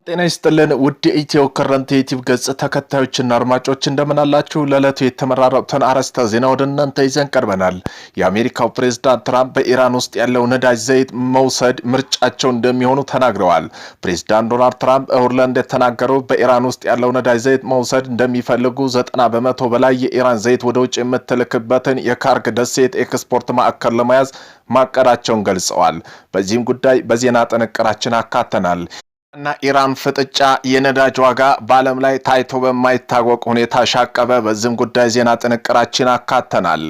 ጤና ይስጥልን ውድ ኢትዮ ከረንት ዩቲዩብ ገጽ ተከታዮችና አድማጮች እንደምን አላችሁ? ለዕለቱ የተመራረጡትን አርዕስተ ዜና ወደ እናንተ ይዘን ቀርበናል። የአሜሪካው ፕሬዝዳንት ትራምፕ በኢራን ውስጥ ያለው ነዳጅ ዘይት መውሰድ ምርጫቸው እንደሚሆኑ ተናግረዋል። ፕሬዝዳንት ዶናልድ ትራምፕ እሁድ ዕለት እንደተናገሩት በኢራን ውስጥ ያለው ነዳጅ ዘይት መውሰድ እንደሚፈልጉ 90% በላይ የኢራን ዘይት ወደ ውጭ የምትልክበትን የካርግ ደሴት ኤክስፖርት ማዕከል ለመያዝ ማቀዳቸውን ገልጸዋል። በዚህም ጉዳይ በዜና ጥንቅራችን አካተናል። እና ኢራን ፍጥጫ የነዳጅ ዋጋ በዓለም ላይ ታይቶ በማይታወቅ ሁኔታ ሻቀበ። በዚህም ጉዳይ ዜና ጥንቅራችን አካተናል።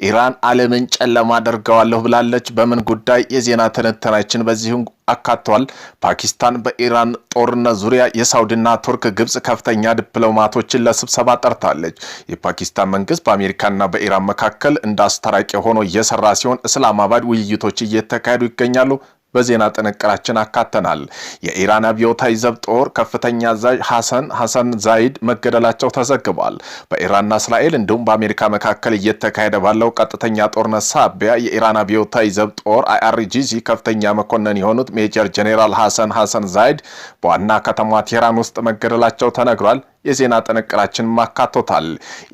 ኢራን ዓለምን ጨለማ አድርገዋለሁ ብላለች። በምን ጉዳይ የዜና ትንታኔያችን በዚሁ አካቷል። ፓኪስታን በኢራን ጦርነት ዙሪያ የሳውዲና ቱርክ ግብጽ ከፍተኛ ዲፕሎማቶችን ለስብሰባ ጠርታለች። የፓኪስታን መንግስት በአሜሪካና በኢራን መካከል እንዳስታራቂ ሆኖ እየሰራ ሲሆን እስላማባድ ውይይቶች እየተካሄዱ ይገኛሉ። በዜና ጥንቅራችን አካተናል። የኢራን አብዮታዊ ዘብ ጦር ከፍተኛ አዛዥ ሐሰን ዛይድ መገደላቸው ተዘግቧል። በኢራንና እስራኤል እንዲሁም በአሜሪካ መካከል እየተካሄደ ባለው ቀጥተኛ ጦርነት ሳቢያ የኢራን አብዮታዊ ዘብ ጦር IRGC ከፍተኛ መኮንን የሆኑት ሜጀር ጄኔራል ሐሰን ዛይድ በዋና ከተማ ቴህራን ውስጥ መገደላቸው ተነግሯል። የዜና ጥንቅራችን ማካቶታል።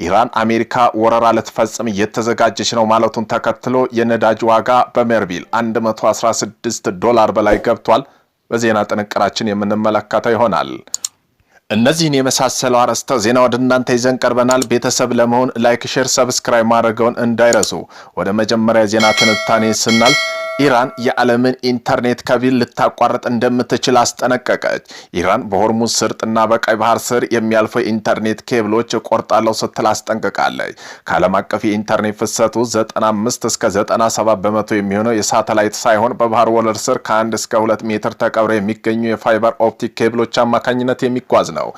ኢራን አሜሪካ ወረራ ልትፈጽም እየተዘጋጀች ነው ማለቱን ተከትሎ የነዳጅ ዋጋ በበርሜል $116 በላይ ገብቷል። በዜና ጥንቅራችን የምንመለከተው ይሆናል። እነዚህን የመሳሰሉ አርዕስተ ዜና ወደ እናንተ ይዘን ቀርበናል። ቤተሰብ ለመሆን ላይክ፣ ሼር፣ ሰብስክራይብ ማድረግውን እንዳይረሱ። ወደ መጀመሪያ ዜና ትንታኔ ስናልፍ ኢራን የዓለምን ኢንተርኔት ከፊል ልታቋርጥ እንደምትችል አስጠነቀቀች። ኢራን በሆርሙዝ ሰርጥና በቀይ ባህር ስር የሚያልፈው ኢንተርኔት ኬብሎች ቆርጣለው ስትል አስጠንቅቃለች። ከዓለም አቀፍ የኢንተርኔት ፍሰቱ 95 እስከ 97% የሚሆነው የሳተላይት ሳይሆን በባህር ወለል ስር ከ1 እስከ 2 ሜትር ተቀብረው የሚገኙ የፋይበር ኦፕቲክ ኬብሎች አማካኝነት የሚጓዝ ነው።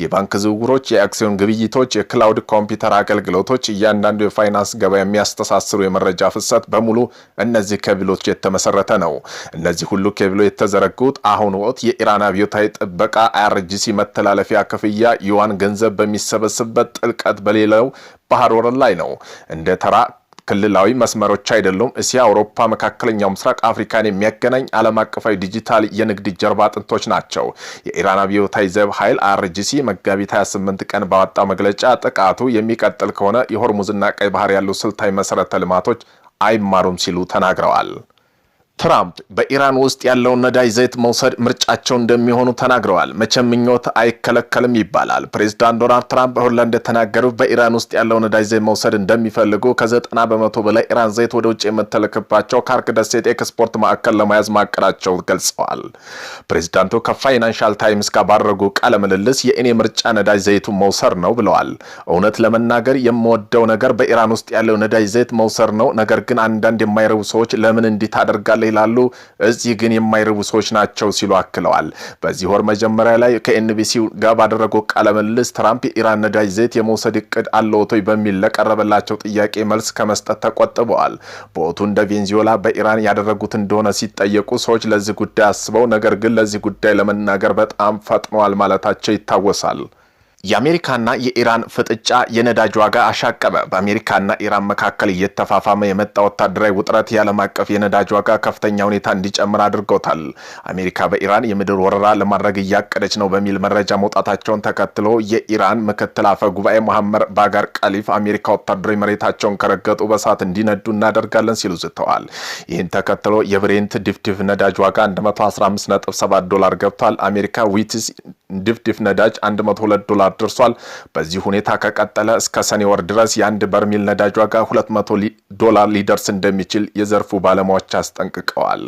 የባንክ ዝውውሮች፣ የአክሲዮን ግብይቶች፣ የክላውድ ኮምፒውተር አገልግሎቶች፣ እያንዳንዱ የፋይናንስ ገበያ የሚያስተሳስሩ የመረጃ ፍሰት በሙሉ እነዚህ ኬብሎች የተመሰረተ ነው። እነዚህ ሁሉ ኬብሎች የተዘረጉት አሁን ወቅት የኢራን አብዮታዊ ጥበቃ IRGC መተላለፊያ ክፍያ ዩዋን ገንዘብ በሚሰበስብበት ጥልቀት በሌለው ባህር ወለል ላይ ነው። እንደ ተራ ክልላዊ መስመሮች አይደሉም። እስያ፣ አውሮፓ፣ መካከለኛው ምስራቅ፣ አፍሪካን የሚያገናኝ ዓለም አቀፋዊ ዲጂታል የንግድ ጀርባ አጥንቶች ናቸው። የኢራን አብዮታዊ ዘብ ኃይል IRGC መጋቢት 28 ቀን ባወጣው መግለጫ ጥቃቱ የሚቀጥል ከሆነ የሆርሙዝና ቀይ ባህር ያሉ ስልታዊ መሰረተ ልማቶች አይማሩም ሲሉ ተናግረዋል። ትራምፕ በኢራን ውስጥ ያለውን ነዳጅ ዘይት መውሰድ ምርጫቸው እንደሚሆኑ ተናግረዋል። መቼም ምኞት አይከለከልም ይባላል። ፕሬዝዳንት ዶናልድ ትራምፕ በሁሉ እንደተናገሩት በኢራን ውስጥ ያለውን ነዳጅ ዘይት መውሰድ እንደሚፈልጉ ከ90% በላይ ኢራን ዘይት ወደ ውጭ የምትልክባቸው ካርግ ደሴት ኤክስፖርት ማዕከል ለመያዝ ማቀዳቸው ገልጸዋል። ፕሬዝዳንቱ ከፋይናንሻል ታይምስ ጋር ባደረጉ ቃለ ምልልስ የእኔ ምርጫ ነዳጅ ዘይቱን መውሰድ ነው ብለዋል። እውነት ለመናገር የምወደው ነገር በኢራን ውስጥ ያለው ነዳጅ ዘይት መውሰድ ነው። ነገር ግን አንዳንድ የማይረቡ ሰዎች ለምን እንዲህ ታደርጋለህ ይላሉ። እዚህ ግን የማይረቡ ሰዎች ናቸው ሲሉ አክለዋል። በዚህ ወር መጀመሪያ ላይ ከኤንቢሲ ጋር ባደረጉ ቃለ ምልልስ ትራምፕ የኢራን ነዳጅ ዘይት የመውሰድ እቅድ አለዎት በሚል ለቀረበላቸው ጥያቄ መልስ ከመስጠት ተቆጥበዋል። በወቅቱ እንደ ቬንዙዌላ በኢራን ያደረጉት እንደሆነ ሲጠየቁ ሰዎች ለዚህ ጉዳይ አስበው ነገር ግን ለዚህ ጉዳይ ለመናገር በጣም ፈጥነዋል ማለታቸው ይታወሳል። የአሜሪካና የኢራን ፍጥጫ የነዳጅ ዋጋ አሻቀበ። በአሜሪካና ኢራን መካከል እየተፋፋመ የመጣ ወታደራዊ ውጥረት የዓለም አቀፍ የነዳጅ ዋጋ ከፍተኛ ሁኔታ እንዲጨምር አድርጎታል። አሜሪካ በኢራን የምድር ወረራ ለማድረግ እያቀደች ነው በሚል መረጃ መውጣታቸውን ተከትሎ የኢራን ምክትል አፈ ጉባኤ መሐመድ ባጋር ቃሊፍ አሜሪካ ወታደራዊ መሬታቸውን ከረገጡ በሳት እንዲነዱ እናደርጋለን ሲሉ ዝተዋል። ይህን ተከትሎ የብሬንት ድፍድፍ ነዳጅ ዋጋ $115.7 ገብቷል። አሜሪካ ዊትስ ድፍድፍ ነዳጅ $102 ደርሷል። በዚህ ሁኔታ ከቀጠለ እስከ ሰኔ ወር ድረስ የአንድ በርሜል ነዳጅ ዋጋ $200 ሊደርስ እንደሚችል የዘርፉ ባለሙያዎች አስጠንቅቀዋል።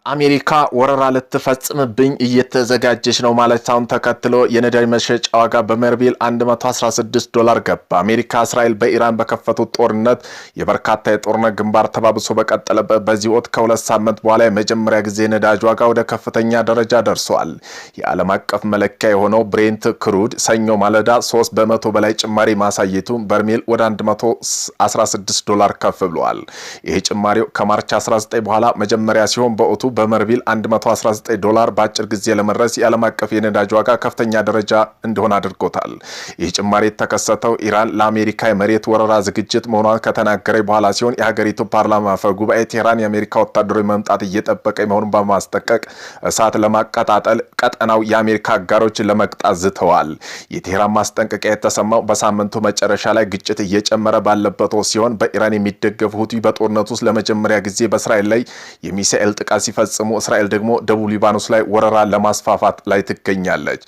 አሜሪካ ወረራ ልትፈጽምብኝ እየተዘጋጀች ነው ማለታውን ተከትሎ የነዳጅ መሸጫ ዋጋ በበርሜል $116 ገባ። አሜሪካ እስራኤል በኢራን በከፈቱት ጦርነት የበርካታ የጦርነት ግንባር ተባብሶ በቀጠለበት በዚህ ወቅት ከ2 ሳምንት በኋላ የመጀመሪያ ጊዜ ነዳጅ ዋጋ ወደ ከፍተኛ ደረጃ ደርሷል። የዓለም አቀፍ መለኪያ የሆነው ብሬንት ክሩድ ሰኞ ማለዳ 3% በላይ ጭማሪ ማሳየቱ በርሜል ወደ $116 ከፍ ብሏል። ይህ ጭማሪው ከማርች 19 በኋላ መጀመሪያ ሲሆን በወቅቱ በበርሜል $119 በአጭር ጊዜ ለመድረስ የዓለም አቀፍ የነዳጅ ዋጋ ከፍተኛ ደረጃ እንደሆነ አድርጎታል። ይህ ጭማሪ የተከሰተው ኢራን ለአሜሪካ የመሬት ወረራ ዝግጅት መሆኗን ከተናገረ በኋላ ሲሆን የሀገሪቱ ፓርላማ አፈ ጉባኤ ቴህራን የአሜሪካ ወታደራዊ መምጣት እየጠበቀ መሆኑን በማስጠንቀቅ እሳት ለማቀጣጠል ቀጠናው የአሜሪካ አጋሮችን ለመቅጣት ዝተዋል። የቴህራን ማስጠንቀቂያ የተሰማው በሳምንቱ መጨረሻ ላይ ግጭት እየጨመረ ባለበት ሲሆን በኢራን የሚደገፉ ሁቲ በጦርነቱ ውስጥ ለመጀመሪያ ጊዜ በእስራኤል ላይ የሚሳኤል ጥቃት ሲፈጽሙ እስራኤል ደግሞ ደቡብ ሊባኖስ ላይ ወረራ ለማስፋፋት ላይ ትገኛለች።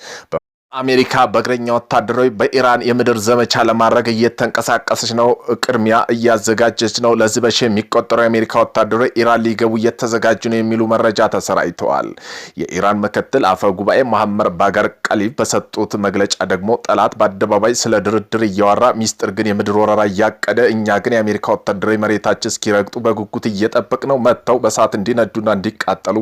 አሜሪካ በእግረኛ ወታደራዊ በኢራን የምድር ዘመቻ ለማድረግ እየተንቀሳቀሰች ነው። ቅድሚያ እያዘጋጀች ነው። ለዚህ በሺ የሚቆጠሩ የአሜሪካ ወታደሮች ኢራን ሊገቡ እየተዘጋጁ ነው የሚሉ መረጃ ተሰራጭተዋል። የኢራን ምክትል አፈ ጉባኤ መሐመድ ባገር ቀሊፍ በሰጡት መግለጫ ደግሞ ጠላት በአደባባይ ስለ ድርድር እያወራ ሚስጥር ግን የምድር ወረራ እያቀደ እኛ ግን የአሜሪካ ወታደራዊ መሬታችን እስኪረግጡ በጉጉት እየጠበቅ ነው መጥተው በሳት እንዲነዱና እንዲቃጠሉ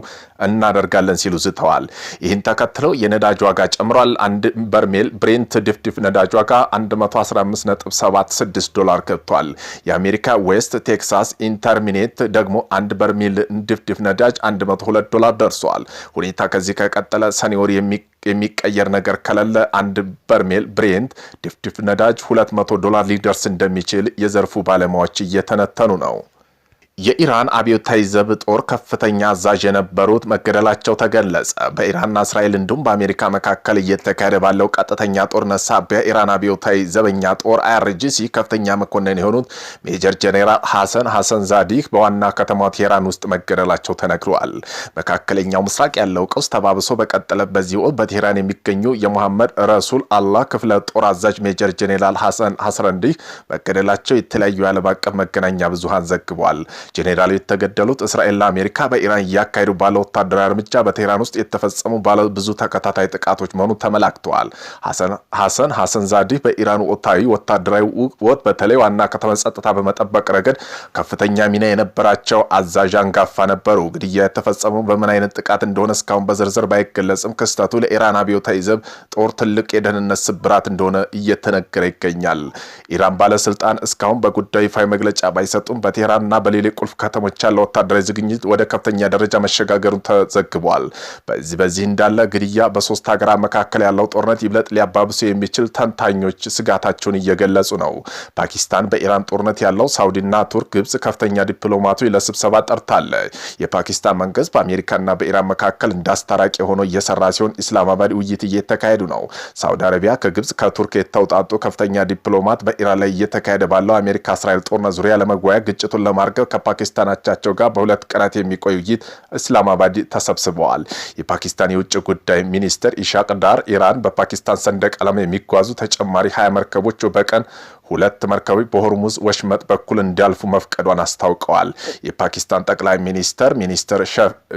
እናደርጋለን ሲሉ ዝተዋል። ይህን ተከትለው የነዳጅ ዋጋ ጨምሯል። አንድ በርሜል ብሬንት ድፍድፍ ነዳጅ ዋጋ $115.76 ገብቷል። የአሜሪካ ዌስት ቴክሳስ ኢንተርሚኔት ደግሞ አንድ በርሜል ድፍድፍ ነዳጅ $102 ደርሷል። ሁኔታ ከዚህ ከቀጠለ ሰኔ ወር የሚቀየር ነገር ከሌለ አንድ በርሜል ብሬንት ድፍድፍ ነዳጅ $200 ሊደርስ እንደሚችል የዘርፉ ባለሙያዎች እየተነተኑ ነው። የኢራን አብዮታዊ ዘብ ጦር ከፍተኛ አዛዥ የነበሩት መገደላቸው ተገለጸ። በኢራንና እስራኤል እንዲሁም በአሜሪካ መካከል እየተካሄደ ባለው ቀጥተኛ ጦርነት ሳቢያ ኢራን አብዮታዊ ዘበኛ ጦር IRGC ከፍተኛ መኮንን የሆኑት ሜጀር ጄኔራል ሐሰን ዛዲህ በዋና ከተማው ቴህራን ውስጥ መገደላቸው ተነግሯል። መካከለኛው ምስራቅ ያለው ቀውስ ተባብሶ በቀጠለበት በዚህ ወቅት በቴህራን የሚገኙ የሙሐመድ ረሱል አላህ ክፍለ ጦር አዛዥ ሜጀር ጄኔራል ሐሰን ዛዲህ መገደላቸው የተለያዩ የዓለም አቀፍ መገናኛ ብዙሃን ዘግቧል። ጄኔራሉ የተገደሉት እስራኤልና አሜሪካ በኢራን እያካሄዱ ባለው ወታደራዊ እርምጃ በቴህራን ውስጥ የተፈጸሙ ባለ ብዙ ተከታታይ ጥቃቶች መሆኑ ተመላክተዋል። ሐሰን ዛዲህ በኢራን ወታደራዊ ወጥ በተለይ ዋና ከተማ ጸጥታ በመጠበቅ ረገድ ከፍተኛ ሚና የነበራቸው አዛዥ አንጋፋ ነበሩ። ግድያ የተፈጸመው በምን አይነት ጥቃት እንደሆነ እስካሁን በዝርዝር ባይገለጽም ክስተቱ ለኢራን አብዮታዊ ዘብ ጦር ትልቅ የደህንነት ስብራት እንደሆነ እየተነገረ ይገኛል። ኢራን ባለስልጣን እስካሁን በጉዳዩ ይፋዊ መግለጫ ባይሰጡም በቴህራንና በሌሎች ቁልፍ ከተሞች ያለው ወታደራዊ ዝግጅት ወደ ከፍተኛ ደረጃ መሸጋገሩን ተዘግቧል። በዚህ እንዳለ ግድያ በሶስት ሀገራት መካከል ያለው ጦርነት ይብለጥ ሊያባብሱ የሚችል ተንታኞች ስጋታቸውን እየገለጹ ነው። ፓኪስታን በኢራን ጦርነት ያለው ሳውዲና ቱርክ፣ ግብጽ ከፍተኛ ዲፕሎማቶች ለስብሰባ ጠርታለች። የፓኪስታን መንግስት በአሜሪካና በኢራን መካከል እንዳስታራቂ ሆኖ እየሰራ ሲሆን ኢስላማባድ ውይይት እየተካሄዱ ነው። ሳውዲ አረቢያ ከግብጽ ከቱርክ የተውጣጡ ከፍተኛ ዲፕሎማት በኢራን ላይ እየተካሄደ ባለው አሜሪካ እስራኤል ጦርነት ዙሪያ ለመወያየት ግጭቱን ለማርገብ ከፓኪስታን አቻቸው ጋር በሁለት ቀናት የሚቆይ ውይይት እስላማባድ ተሰብስበዋል። የፓኪስታን የውጭ ጉዳይ ሚኒስትር ኢሻቅ ዳር ኢራን በፓኪስታን ሰንደቅ ዓላማ የሚጓዙ ተጨማሪ 20 መርከቦች በቀን 2 መርከቦች በሆርሙዝ ወሽመጥ በኩል እንዲያልፉ መፍቀዷን አስታውቀዋል። የፓኪስታን ጠቅላይ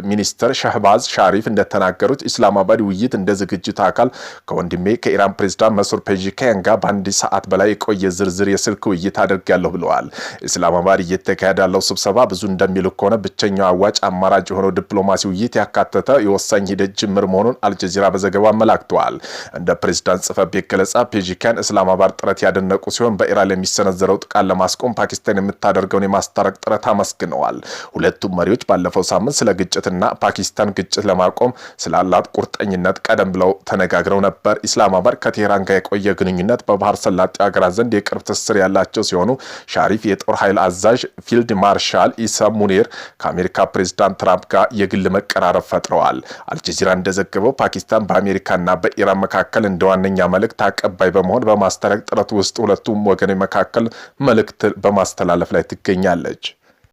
ሚኒስትር ሻህባዝ ሻሪፍ እንደተናገሩት ኢስላማባድ ውይይት እንደ ዝግጅት አካል ከወንድሜ ከኢራን ፕሬዝዳንት መስዑድ ፔዜሽኪያን ጋር በአንድ ሰዓት በላይ የቆየ ዝርዝር የስልክ ውይይት አድርጋለሁ ብለዋል። ኢስላማባድ እየተካሄደ ያለው ስብሰባ ብዙ እንደሚሉ ከሆነ ብቸኛው አዋጭ አማራጭ የሆነው ዲፕሎማሲ ውይይት ያካተተ የወሳኝ ሂደት ጅምር መሆኑን አልጀዚራ በዘገባው አመላክተዋል። እንደ ፕሬዝዳንት ጽሕፈት ቤት ገለጻ ፔዜሽኪያን ኢስላማባድ ጥረት ያደነቁ ሲሆን በኢራን የሚሰነዘረው ጥቃት ለማስቆም ፓኪስታን የምታደርገውን የማስታረቅ ጥረት አመስግነዋል። ሁለቱም መሪዎች ባለፈው ሳምንት ስለ ግጭትና ፓኪስታን ግጭት ለማቆም ስላላት ቁርጠኝነት ቀደም ብለው ተነጋግረው ነበር። ኢስላማባድ ከቴህራን ጋር የቆየ ግንኙነት በባህር ሰላጤ ሀገራት ዘንድ የቅርብ ትስስር ያላቸው ሲሆኑ ሻሪፍ የጦር ኃይል አዛዥ ፊልድ ማርሻል ኢሳም ሙኒር ከአሜሪካ ፕሬዝዳንት ትራምፕ ጋር የግል መቀራረብ ፈጥረዋል። አልጀዚራ እንደዘገበው ፓኪስታን በአሜሪካና በኢራን መካከል እንደ ዋነኛ መልእክት አቀባይ በመሆን በማስታረቅ ጥረቱ ውስጥ ሁለቱም ወገኖች መካከል መልእክት በማስተላለፍ ላይ ትገኛለች።